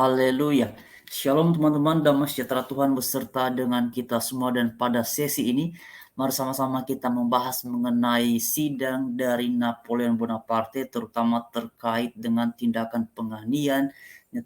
Haleluya. Shalom teman-teman, damai sejahtera Tuhan beserta dengan kita semua, dan pada sesi ini mari sama-sama kita membahas mengenai sidang dari Napoleon Bonaparte, terutama terkait dengan tindakan penganiayaan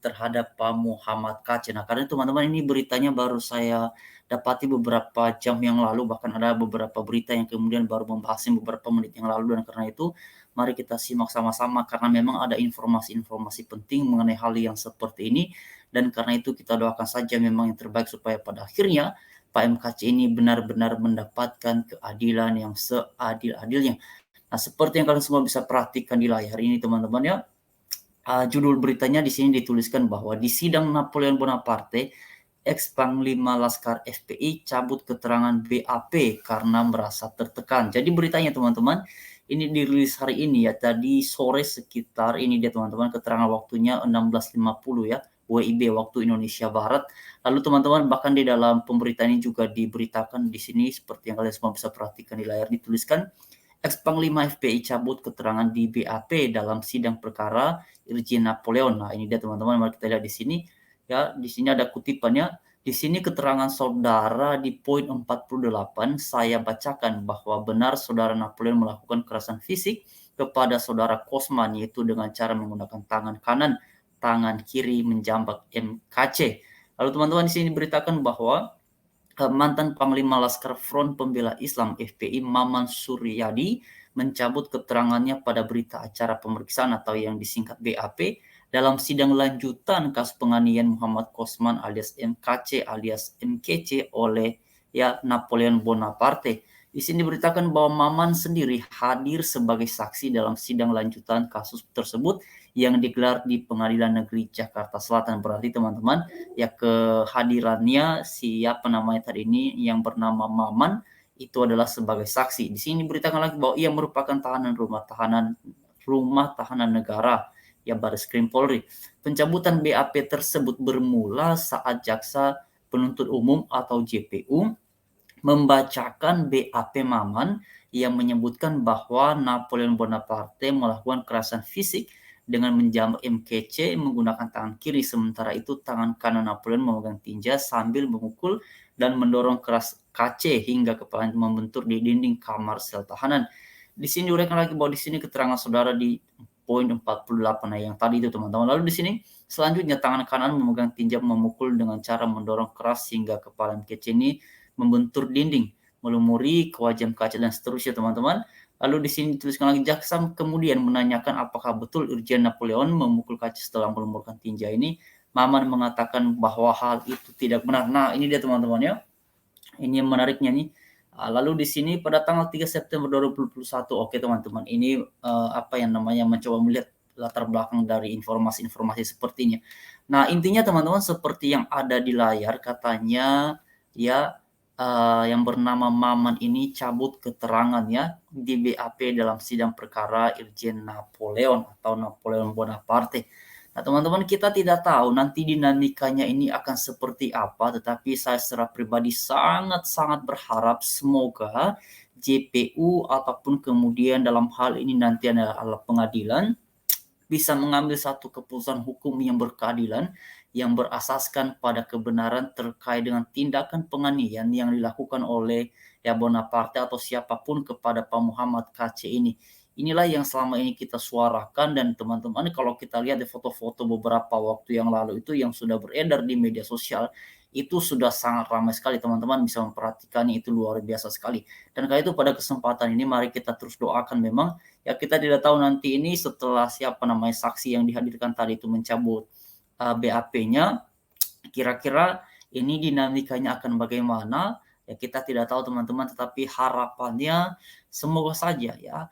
terhadap Pak Muhammad Kc. Nah, karena teman-teman, ini beritanya baru saya dapati beberapa jam yang lalu, bahkan ada beberapa berita yang kemudian baru membahasnya beberapa menit yang lalu, dan karena itu mari kita simak sama-sama karena memang ada informasi-informasi penting mengenai hal yang seperti ini, dan karena itu kita doakan saja memang yang terbaik supaya pada akhirnya Pak MKC ini benar-benar mendapatkan keadilan yang seadil-adilnya. Nah, seperti yang kalian semua bisa perhatikan di layar ini teman-teman ya, judul beritanya di sini dituliskan bahwa di sidang Napoleon Bonaparte, ex-Panglima Laskar FPI cabut keterangan BAP karena merasa tertekan. Jadi beritanya teman-teman, ini dirilis hari ini ya, tadi sore sekitar ini dia teman-teman, keterangan waktunya 16.50 ya, WIB waktu Indonesia Barat. Lalu teman-teman, bahkan di dalam pemberitaan ini juga diberitakan di sini seperti yang kalian semua bisa perhatikan di layar, dituliskan ex-Panglima FPI cabut keterangan di BAP dalam sidang perkara Irjen Napoleon. Nah, ini dia teman-teman, mari kita lihat di sini. Ya, di sini ada kutipannya. Di sini keterangan saudara di poin 48 saya bacakan bahwa benar saudara Napoleon melakukan kekerasan fisik kepada saudara Kosman, yaitu dengan cara menggunakan tangan kanan, tangan kiri menjambak MKC. Lalu teman-teman, di sini diberitakan bahwa mantan Panglima Laskar Front Pembela Islam FPI Maman Suryadi mencabut keterangannya pada berita acara pemeriksaan atau yang disingkat BAP dalam sidang lanjutan kasus penganiayaan Muhammad Kosman alias MKC alias MKC oleh Napoleon Bonaparte. Di sini diberitakan bahwa Maman sendiri hadir sebagai saksi dalam sidang lanjutan kasus tersebut yang digelar di Pengadilan Negeri Jakarta Selatan. Berarti teman-teman, ya kehadirannya siapa namanya tadi ini yang bernama Maman itu adalah sebagai saksi. Di sini diberitakan lagi bahwa ia merupakan rumah tahanan negara ya Bareskrim Polri. Pencabutan BAP tersebut bermula saat jaksa penuntut umum atau JPU membacakan BAP Maman yang menyebutkan bahwa Napoleon Bonaparte melakukan kekerasan fisik dengan menjambak MKC menggunakan tangan kiri, sementara itu tangan kanan Napoleon memegang tinja sambil memukul dan mendorong keras KC hingga kepalanya membentur di dinding kamar sel tahanan. Di sini diuraikan lagi bahwa di sini keterangan saudara di poin 48 yang tadi itu teman-teman. Lalu di sini selanjutnya tangan kanan memegang tinja memukul dengan cara mendorong keras hingga kepala MKC ini membentur dinding, melumuri ke wajah kaca dan seterusnya teman-teman. Lalu di sini dituliskan lagi, jaksa kemudian menanyakan apakah betul Irjen Napoleon memukul kaca setelah melumurkan tinja ini. Maman mengatakan bahwa hal itu tidak benar. Nah, ini dia teman-teman ya. Ini yang menariknya nih. Lalu di sini pada tanggal 3 September 2021, oke teman-teman, ini mencoba melihat latar belakang dari informasi-informasi sepertinya. Nah, intinya teman-teman seperti yang ada di layar, katanya ya yang bernama Maman ini cabut keterangannya di BAP dalam sidang perkara Irjen Napoleon atau Napoleon Bonaparte. Nah, teman-teman, kita tidak tahu nanti dinamikanya ini akan seperti apa, tetapi saya secara pribadi sangat-sangat berharap semoga JPU ataupun kemudian dalam hal ini nanti adalah pengadilan bisa mengambil satu keputusan hukum yang berkeadilan, yang berasaskan pada kebenaran terkait dengan tindakan penganiayaan yang dilakukan oleh Bonaparte atau siapapun kepada Pak Muhammad Kc ini. Inilah yang selama ini kita suarakan, dan teman-teman kalau kita lihat di foto-foto beberapa waktu yang lalu itu yang sudah beredar di media sosial, itu sudah sangat ramai sekali, teman-teman bisa memperhatikannya, itu luar biasa sekali. Dan karena itu pada kesempatan ini mari kita terus doakan memang ya, kita tidak tahu nanti ini setelah saksi yang dihadirkan tadi itu mencabut BAP-nya, kira-kira ini dinamikanya akan bagaimana, ya kita tidak tahu teman-teman, tetapi harapannya semoga saja ya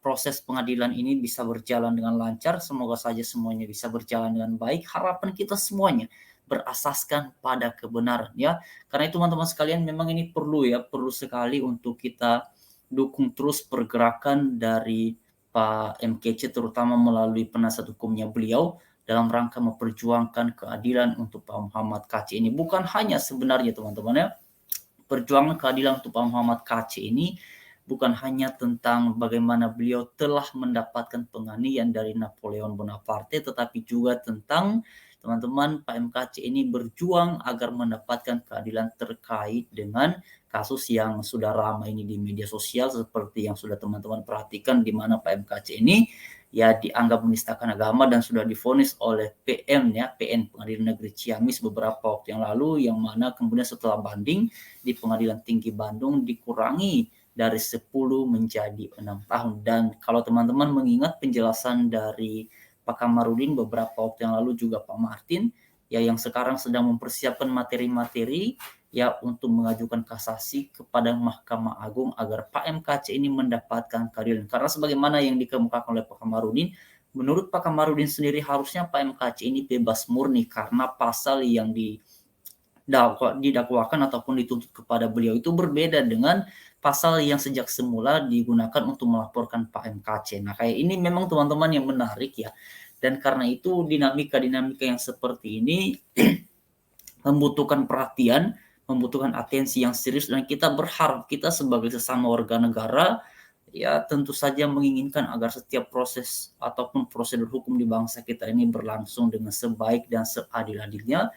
proses pengadilan ini bisa berjalan dengan lancar, semoga saja semuanya bisa berjalan dengan baik. Harapan kita semuanya berasaskan pada kebenaran ya. Karena itu teman-teman sekalian, memang ini perlu sekali untuk kita dukung terus pergerakan dari Pak MKC, terutama melalui penasihat hukumnya beliau dalam rangka memperjuangkan keadilan untuk Pak Muhammad Kc ini. Bukan hanya sebenarnya teman-teman ya, perjuangan keadilan untuk Pak Muhammad Kc ini bukan hanya tentang bagaimana beliau telah mendapatkan penganiayaan dari Napoleon Bonaparte, tetapi juga tentang teman-teman, Pak MKC ini berjuang agar mendapatkan keadilan terkait dengan kasus yang sudah ramai ini di media sosial, seperti yang sudah teman-teman perhatikan, di mana Pak MKC ini ya dianggap menistakan agama dan sudah divonis oleh PN Pengadilan Negeri Ciamis beberapa waktu yang lalu, yang mana kemudian setelah banding di Pengadilan Tinggi Bandung dikurangi dari 10 menjadi 6 tahun. Dan kalau teman-teman mengingat penjelasan dari Pak Kamarudin beberapa waktu yang lalu, juga Pak Martin ya, yang sekarang sedang mempersiapkan materi-materi ya untuk mengajukan kasasi kepada Mahkamah Agung agar Pak MKC ini mendapatkan keadilan. Karena sebagaimana yang dikemukakan oleh Pak Kamarudin, menurut Pak Kamarudin sendiri harusnya Pak MKC ini bebas murni karena pasal yang didakwakan ataupun dituntut kepada beliau itu berbeda dengan pasal yang sejak semula digunakan untuk melaporkan Pak MKC. Nah, kayak ini memang teman-teman yang menarik ya. Dan karena itu dinamika-dinamika yang seperti ini membutuhkan perhatian, membutuhkan atensi yang serius, dan kita berharap kita sebagai sesama warga negara ya tentu saja menginginkan agar setiap proses ataupun prosedur hukum di bangsa kita ini berlangsung dengan sebaik dan seadil-adilnya.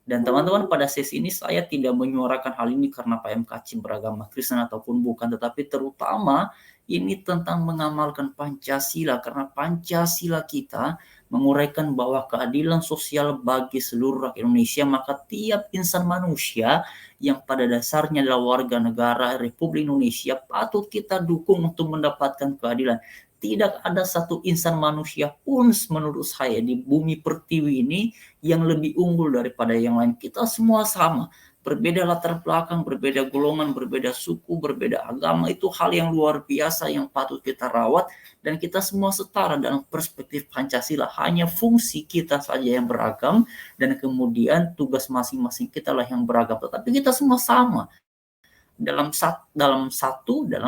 Dan teman-teman, pada sesi ini saya tidak menyuarakan hal ini karena Pak MKC beragama Kristen ataupun bukan, tetapi terutama ini tentang mengamalkan Pancasila, karena Pancasila kita menguraikan bahwa keadilan sosial bagi seluruh rakyat Indonesia, maka tiap insan manusia yang pada dasarnya adalah warga negara Republik Indonesia patut kita dukung untuk mendapatkan keadilan. Tidak ada satu insan manusia pun menurut saya di bumi pertiwi ini yang lebih unggul daripada yang lain. Kita semua sama, berbeda latar belakang, berbeda golongan, berbeda suku, berbeda agama. Itu hal yang luar biasa yang patut kita rawat, dan kita semua setara dalam perspektif Pancasila. Hanya fungsi kita saja yang beragam, dan kemudian tugas masing-masing kita lah yang beragam, tetapi kita semua sama dalam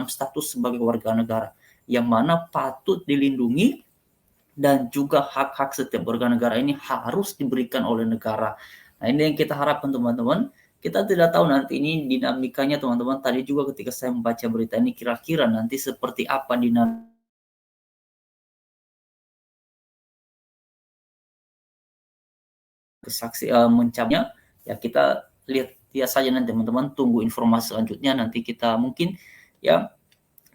status sebagai warga negara, yang mana patut dilindungi, dan juga hak-hak setiap warga negara ini harus diberikan oleh negara. Nah, ini yang kita harapkan teman-teman. Kita tidak tahu nanti ini dinamikanya teman-teman. Tadi juga ketika saya membaca berita ini, kira-kira nanti seperti apa dinamika saksi mencapnya ya. Kita lihat saja nanti teman-teman, tunggu informasi selanjutnya. Nanti kita mungkin ya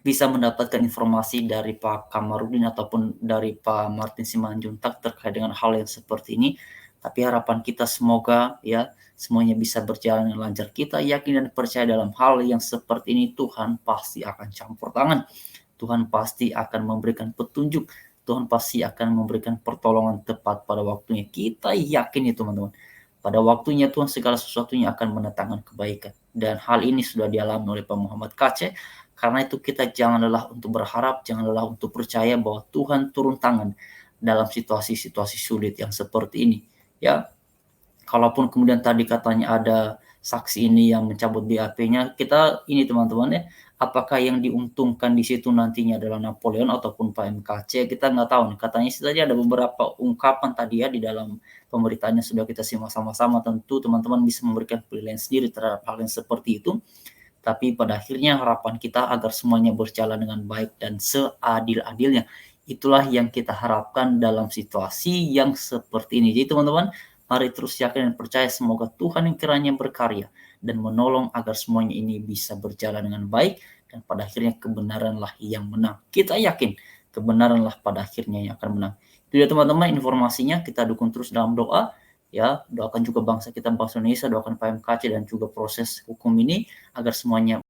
bisa mendapatkan informasi dari Pak Kamarudin ataupun dari Pak Martin Simanjuntak terkait dengan hal yang seperti ini. Tapi harapan kita semoga ya semuanya bisa berjalan dengan lancar. Kita yakin dan percaya dalam hal yang seperti ini Tuhan pasti akan campur tangan. Tuhan pasti akan memberikan petunjuk. Tuhan pasti akan memberikan pertolongan tepat pada waktunya. Kita yakin itu teman-teman. Pada waktunya Tuhan segala sesuatunya akan mendatangkan kebaikan. Dan hal ini sudah dialami oleh Pak Muhammad KC. Karena itu kita jangan lelah untuk berharap, jangan lelah untuk percaya bahwa Tuhan turun tangan dalam situasi-situasi sulit yang seperti ini. Ya, kalaupun kemudian tadi katanya ada saksi ini yang mencabut BAP-nya, kita ini teman-teman ya, apakah yang diuntungkan di situ nantinya adalah Napoleon ataupun Pak MKC, kita nggak tahu nih. Katanya saja ada beberapa ungkapan tadi ya di dalam pemberitaannya sudah kita simak sama-sama. Tentu teman-teman bisa memberikan penilaian sendiri terhadap hal yang seperti itu. Tapi pada akhirnya harapan kita agar semuanya berjalan dengan baik dan seadil-adilnya. Itulah yang kita harapkan dalam situasi yang seperti ini. Jadi teman-teman, mari terus yakin dan percaya semoga Tuhan yang kiranya berkarya dan menolong agar semuanya ini bisa berjalan dengan baik, dan pada akhirnya kebenaranlah yang menang. Kita yakin kebenaranlah pada akhirnya yang akan menang. Itu ya teman-teman informasinya. Kita dukung terus dalam doa. Ya, doakan juga bangsa kita, bangsa Indonesia, doakan Pak MKC dan juga proses hukum ini agar semuanya